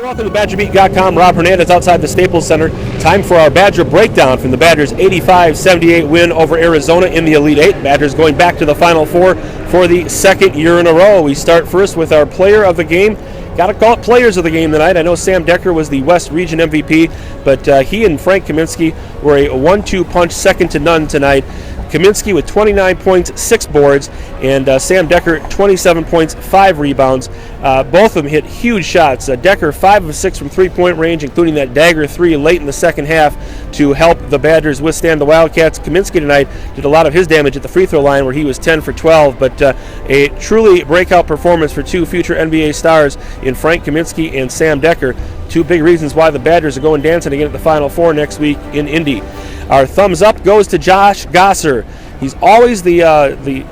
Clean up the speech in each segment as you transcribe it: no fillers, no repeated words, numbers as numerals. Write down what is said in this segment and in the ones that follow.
Welcome to BadgerBreakdown. Rob Hernandez outside the Staples Center. Time for our Badger Breakdown from the Badgers' 85-78 win over Arizona in the Elite Eight. Badgers going back to the Final Four for the second year in a row. We start first with our player of the game. Got to call it players of the game tonight. I know Sam Decker was the West Region MVP, but he and Frank Kaminsky were a 1-2 punch, second to none tonight. Kaminsky with 29 points, 6 boards, and Sam Decker 27 points, 5 rebounds. Both of them hit huge shots. Decker 5 of 6 from three-point range, including that dagger 3 late in the second half to help the Badgers withstand the Wildcats. Kaminsky tonight did a lot of his damage at the free throw line where he was 10 for 12, but a truly breakout performance for two future NBA stars in Frank Kaminsky and Sam Decker. Two big reasons why the Badgers are going dancing again at the Final Four next week in Indy. Our thumbs up goes to Josh Gosser. He's always the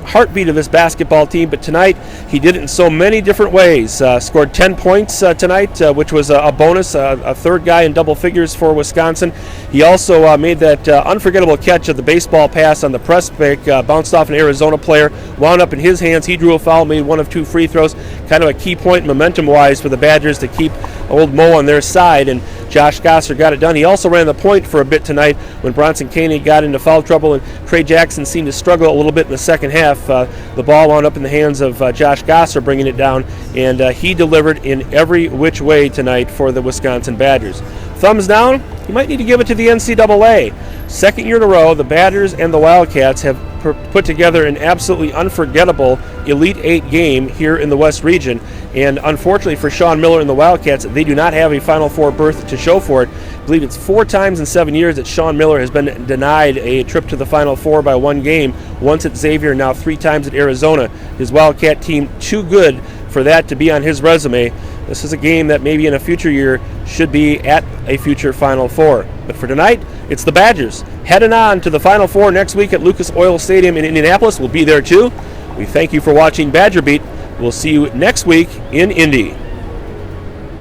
heartbeat of this basketball team, but tonight he did it in so many different ways. Scored 10 points tonight, which was a bonus, a third guy in double figures for Wisconsin. He also made that unforgettable catch of the baseball pass on the press pick, bounced off an Arizona player, wound up in his hands. He drew a foul, made one of 2 free throws. Kind of a key point momentum-wise for the Badgers to keep old Mo on their side, and Josh Gosser got it done. He also ran the point for a bit tonight when Bronson Caney got into foul trouble and Trey Jackson seemed to struggle a little bit in the second half. The ball wound up in the hands of Josh Gosser bringing it down, and he delivered in every which way tonight for the Wisconsin Badgers. Thumbs down, you might need to give it to the NCAA. Second year in a row, the Badgers and the Wildcats have put together an absolutely unforgettable Elite Eight game here in the West Region. And unfortunately for Sean Miller and the Wildcats, they do not have a Final Four berth to show for it. I believe it's 4 times in 7 years that Sean Miller has been denied a trip to the Final Four by one game, once at Xavier, now 3 times at Arizona. His Wildcat team too good for that to be on his resume. This is a game that maybe in a future year should be at a future Final Four. But for tonight, it's the Badgers heading on to the Final Four next week at Lucas Oil Stadium in Indianapolis. We'll be there too. We thank you for watching Badger Beat. We'll see you next week in Indy.